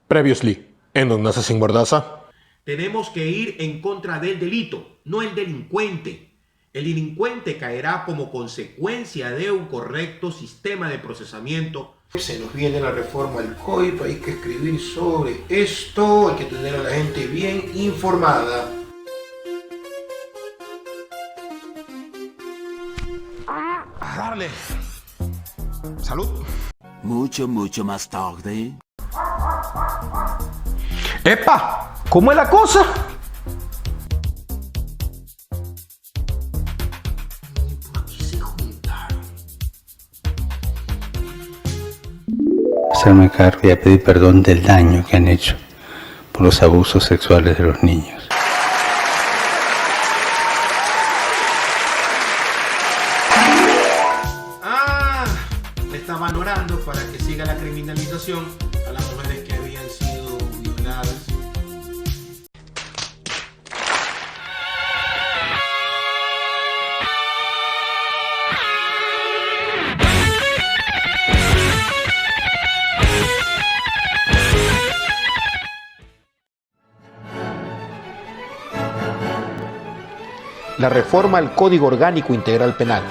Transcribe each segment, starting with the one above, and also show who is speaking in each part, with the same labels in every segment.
Speaker 1: Previously, en Don Nasa sin Mordaza.
Speaker 2: Tenemos que ir en contra del delito, no el delincuente. El delincuente caerá como consecuencia de un correcto sistema de procesamiento.
Speaker 3: Se nos viene la reforma al COIP, hay que escribir sobre esto, hay que tener a la gente bien informada.
Speaker 1: Darle. Salud.
Speaker 4: Mucho más tarde.
Speaker 1: ¡Epa! ¿Cómo es la cosa?
Speaker 3: ¿Por qué se juntaron?
Speaker 5: Hacerme cargo y a pedir perdón del daño que han hecho por los abusos sexuales de los niños.
Speaker 2: Le está valorando para que siga la criminalización a las mujeres que habían sido violadas.
Speaker 1: La reforma al Código Orgánico Integral Penal,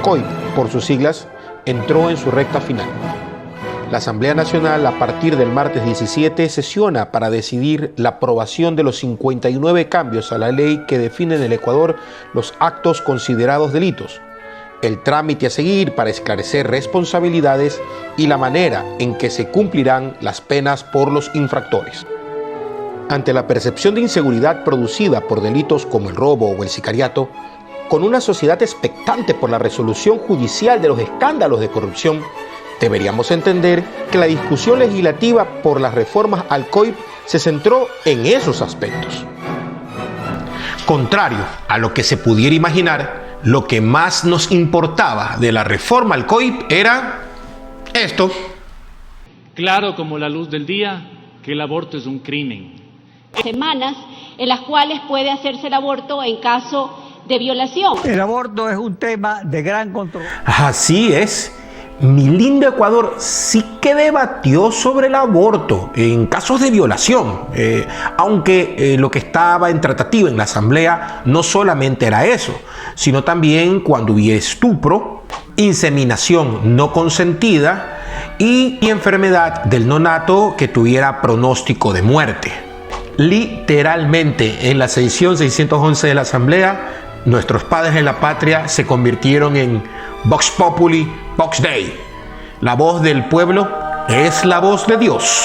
Speaker 1: COIP por sus siglas, entró en su recta final. La Asamblea Nacional, a partir del martes 17, sesiona para decidir la aprobación de los 59 cambios a la ley que define en el Ecuador los actos considerados delitos, el trámite a seguir para esclarecer responsabilidades y la manera en que se cumplirán las penas por los infractores. Ante la percepción de inseguridad producida por delitos como el robo o el sicariato, con una sociedad expectante por la resolución judicial de los escándalos de corrupción, deberíamos entender que la discusión legislativa por las reformas al COIP se centró en esos aspectos. Contrario a lo que se pudiera imaginar, lo que más nos importaba de la reforma al COIP era esto.
Speaker 6: Claro como la luz del día que el aborto es un crimen.
Speaker 7: Semanas en las cuales puede hacerse el aborto en caso de violación.
Speaker 8: El aborto es un tema de gran control.
Speaker 1: Así es. Mi lindo Ecuador sí que debatió sobre el aborto en casos de violación, aunque lo que estaba en tratativa en la Asamblea no solamente era eso, sino también cuando hubiera estupro, inseminación no consentida y enfermedad del neonato que tuviera pronóstico de muerte. Literalmente, en la sesión 611 de la Asamblea, nuestros padres en la patria se convirtieron en Vox Populi, Vox Dei. La voz del pueblo es la voz de Dios.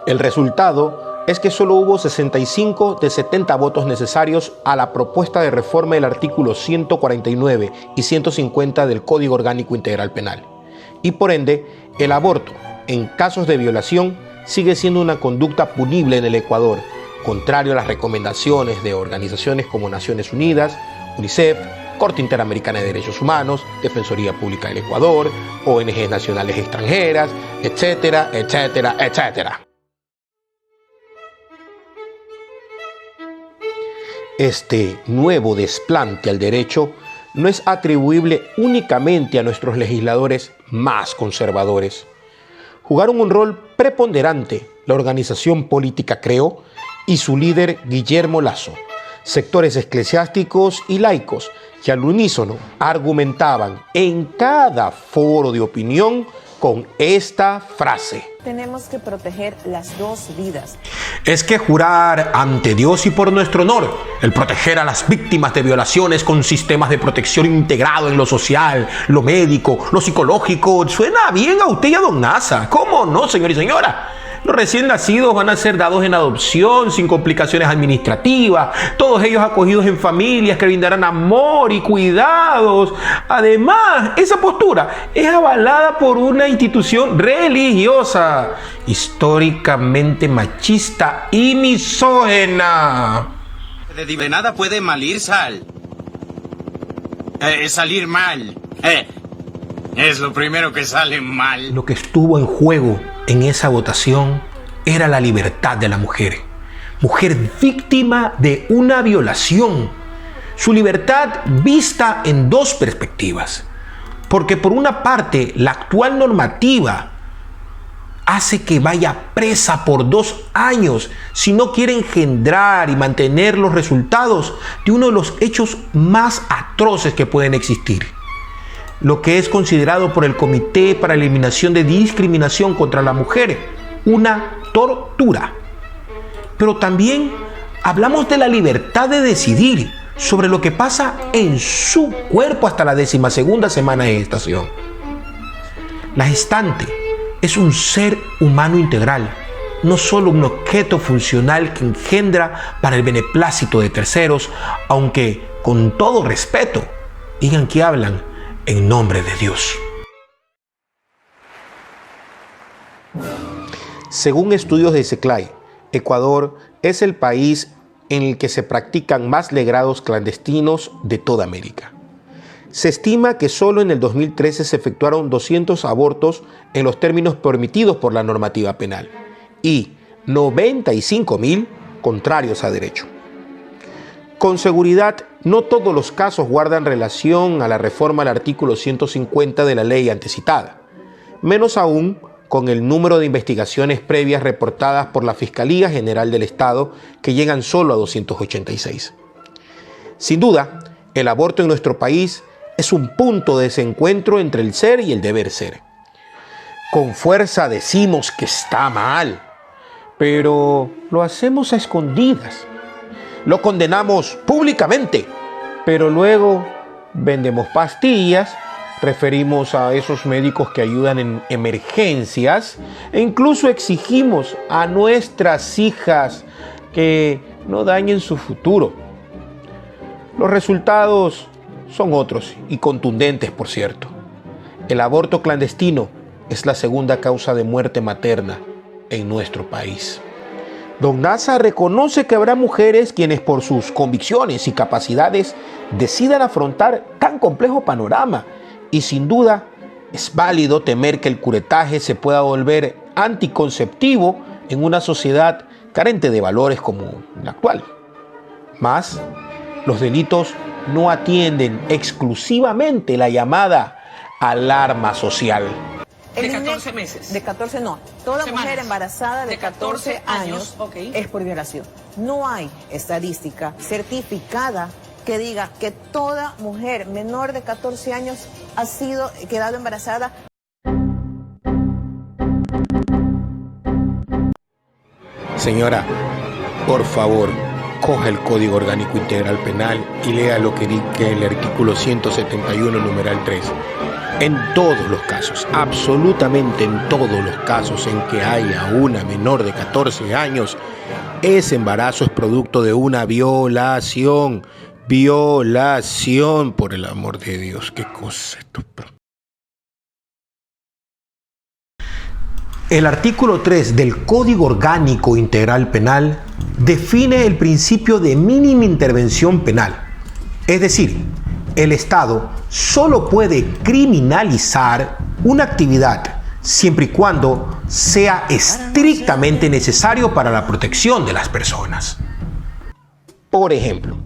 Speaker 1: El resultado es que solo hubo 65 de 70 votos necesarios a la propuesta de reforma del artículo 149 y 150 del Código Orgánico Integral Penal. Y por ende, el aborto, en casos de violación, sigue siendo una conducta punible en el Ecuador, contrario a las recomendaciones de organizaciones como Naciones Unidas, UNICEF, Corte Interamericana de Derechos Humanos, Defensoría Pública del Ecuador, ONGs nacionales extranjeras, etcétera, etcétera, etcétera. Este nuevo desplante al derecho no es atribuible únicamente a nuestros legisladores más conservadores. Jugaron un rol preponderante la organización política CREO y su líder Guillermo Lasso, sectores eclesiásticos y laicos que al unísono argumentaban en cada foro de opinión con esta frase:
Speaker 9: tenemos que proteger las dos vidas.
Speaker 1: Es que jurar ante Dios y por nuestro honor el proteger a las víctimas de violaciones con sistemas de protección integrado en lo social, lo médico, lo psicológico, suena bien a usted y a Don Nasa. ¿Cómo no, señor y señora? Los recién nacidos van a ser dados en adopción sin complicaciones administrativas, todos ellos acogidos en familias que brindarán amor y cuidados. Además, esa postura es avalada por una institución religiosa, históricamente machista y misógina.
Speaker 10: De nada puede malir salir mal. Es lo primero que sale mal.
Speaker 1: Lo que estuvo en juego en esa votación era la libertad de la mujer. Mujer víctima de una violación. Su libertad vista en dos perspectivas. Porque por una parte, la actual normativa
Speaker 3: hace que vaya presa por 2 años si no quiere engendrar y mantener los resultados de uno de los hechos más atroces que pueden existir. Lo que es considerado por el Comité para la Eliminación de Discriminación contra la Mujer una tortura. Pero también hablamos de la libertad de decidir sobre lo que pasa en su cuerpo hasta la 12ª semana de gestación. La gestante es un ser humano integral, no solo un objeto funcional que engendra para el beneplácito de terceros, aunque con todo respeto digan que hablan en nombre de Dios.
Speaker 1: Según estudios de CECLAI, Ecuador es el país en el que se practican más legrados clandestinos de toda América. Se estima que solo en el 2013 se efectuaron 200 abortos en los términos permitidos por la normativa penal y 95.000 contrarios a derecho. Con seguridad, no todos los casos guardan relación a la reforma al artículo 150 de la ley antecitada, menos aún con el número de investigaciones previas reportadas por la Fiscalía General del Estado, que llegan solo a 286. Sin duda, el aborto en nuestro país es un punto de desencuentro entre el ser y el deber ser. Con fuerza decimos que está mal, pero lo hacemos a escondidas. Lo condenamos públicamente, pero luego vendemos pastillas, referimos a esos médicos que ayudan en emergencias e incluso exigimos a nuestras hijas que no dañen su futuro. Los resultados son otros y contundentes, por cierto. El aborto clandestino es la segunda causa de muerte materna en nuestro país. Don Nasa reconoce que habrá mujeres quienes por sus convicciones y capacidades decidan afrontar tan complejo panorama y sin duda es válido temer que el curetaje se pueda volver anticonceptivo en una sociedad carente de valores como la actual. Mas, los delitos no atienden exclusivamente la llamada alarma social.
Speaker 9: De 14 meses. De 14 no. Toda mujer embarazada de 14 años es por violación. No hay estadística certificada que diga que toda mujer menor de 14 años ha quedado embarazada.
Speaker 3: Señora, por favor, coja el Código Orgánico Integral Penal y lea lo que dice el artículo 171, numeral 3. En todos los casos, absolutamente en todos los casos en que haya una menor de 14 años, ese embarazo es producto de una violación. Violación, por el amor de Dios, qué cosa esto. El artículo 3 del Código Orgánico Integral Penal define el principio de mínima intervención penal. Es decir, el Estado solo puede criminalizar una actividad siempre y cuando sea estrictamente necesario para la protección de las personas. Por ejemplo,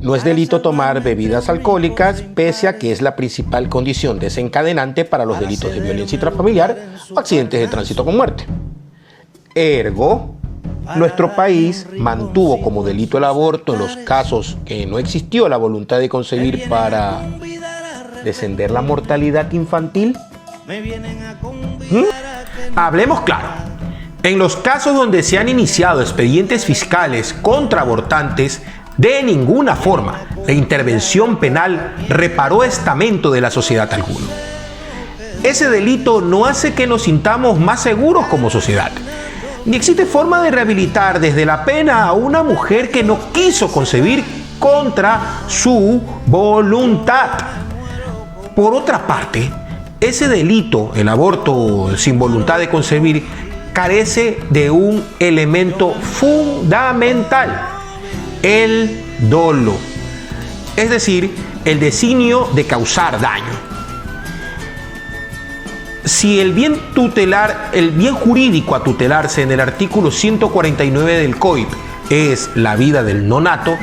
Speaker 3: no es delito tomar bebidas alcohólicas, pese a que es la principal condición desencadenante para los delitos de violencia intrafamiliar o accidentes de tránsito con muerte. Ergo, nuestro país mantuvo como delito el aborto en los casos que no existió la voluntad de concebir para descender la mortalidad infantil. Hablemos claro. En los casos donde se han iniciado expedientes fiscales contra abortantes, de ninguna forma la intervención penal reparó estamento de la sociedad alguno. Ese delito no hace que nos sintamos más seguros como sociedad, ni existe forma de rehabilitar desde la pena a una mujer que no quiso concebir contra su voluntad. Por otra parte, ese delito, el aborto sin voluntad de concebir, carece de un elemento fundamental: el dolo, es decir, el designio de causar daño. Si el bien jurídico a tutelarse en el artículo 149 del COIP es la vida del nonato,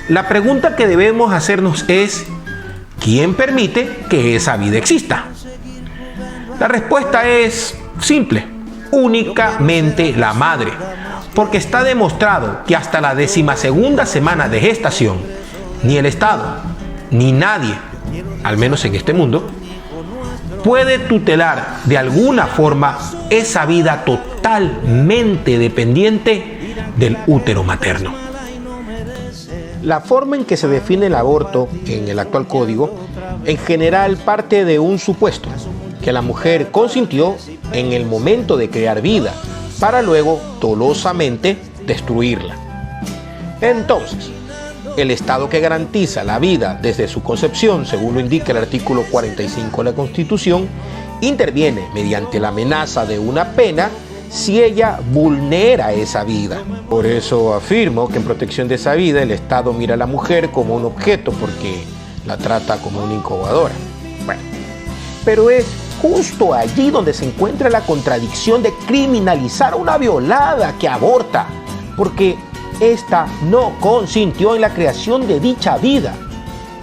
Speaker 3: la pregunta que debemos hacernos es: ¿quién permite que esa vida exista? La respuesta es simple: únicamente la madre, porque está demostrado que hasta la 12ª semana de gestación, ni el Estado, ni nadie, al menos en este mundo, puede tutelar de alguna forma esa vida totalmente dependiente del útero materno.
Speaker 1: La forma en que se define el aborto en el actual código, en general parte de un supuesto, que la mujer consintió en el momento de crear vida, para luego dolosamente destruirla. Entonces, el Estado que garantiza la vida desde su concepción, según lo indica el artículo 45 de la Constitución, interviene mediante la amenaza de una pena si ella vulnera esa vida. Por eso afirmo que en protección de esa vida el Estado mira a la mujer como un objeto porque la trata como una incubadora. Bueno, pero es justo allí donde se encuentra la contradicción de criminalizar a una violada que aborta, porque ésta no consintió en la creación de dicha vida.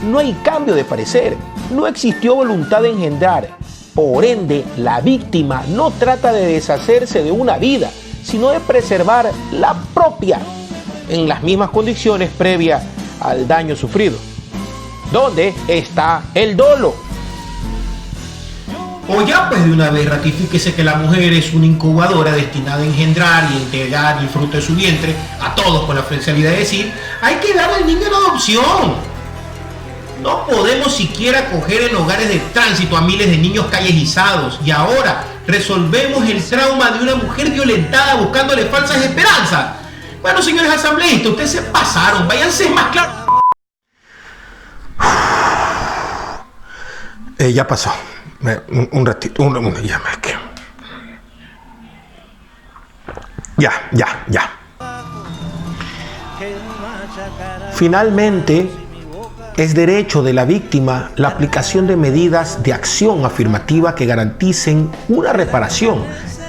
Speaker 1: No hay cambio de parecer, no existió voluntad de engendrar. Por ende, la víctima no trata de deshacerse de una vida, sino de preservar la propia, en las mismas condiciones previas al daño sufrido. ¿Dónde está el dolo?
Speaker 2: O ya pues de una vez ratifíquese que la mujer es una incubadora destinada a engendrar y entregar el fruto de su vientre a todos con la finalidad de decir, hay que darle al niño en adopción. No podemos siquiera acoger en hogares de tránsito a miles de niños callejerizados y ahora resolvemos el trauma de una mujer violentada buscándole falsas esperanzas. Bueno, señores asambleístas, ustedes se pasaron, váyanse más claro.
Speaker 3: Ya pasó. Un ratito, ya. Finalmente, es derecho de la víctima la aplicación de medidas de acción afirmativa que garanticen una reparación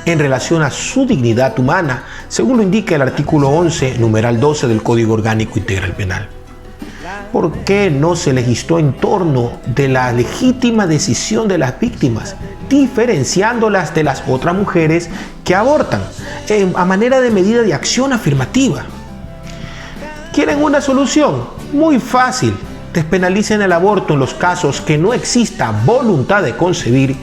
Speaker 3: en relación a su dignidad humana, según lo indica el artículo 11, numeral 12 del Código Orgánico Integral Penal. ¿Por qué no se legisló en torno de la legítima decisión de las víctimas, diferenciándolas de las otras mujeres que abortan, a manera de medida de acción afirmativa? ¿Quieren una solución? Muy fácil. Despenalicen el aborto en los casos que no exista voluntad de concebir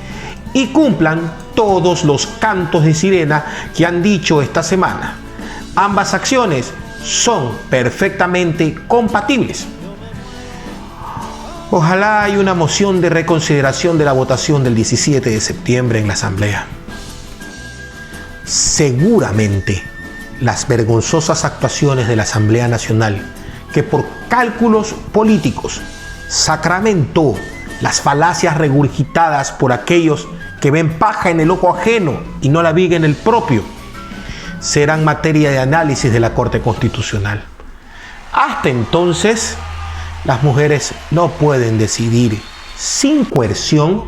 Speaker 3: y cumplan todos los cantos de sirena que han dicho esta semana. Ambas acciones son perfectamente compatibles. Ojalá haya una moción de reconsideración de la votación del 17 de septiembre en la Asamblea. Seguramente las vergonzosas actuaciones de la Asamblea Nacional, que por cálculos políticos sacramentó las falacias regurgitadas por aquellos que ven paja en el ojo ajeno y no la viga en el propio, serán materia de análisis de la Corte Constitucional. Hasta entonces, las mujeres no pueden decidir sin coerción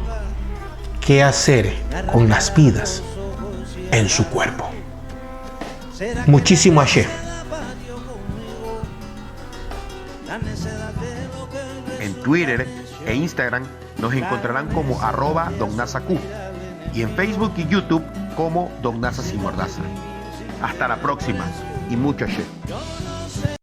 Speaker 3: qué hacer con las vidas en su cuerpo. Muchísimo ayer.
Speaker 1: En Twitter e Instagram nos encontrarán como @DonNasaQ y en Facebook y YouTube como Don Nasa Sin Mordaza. Hasta la próxima y mucho ayer.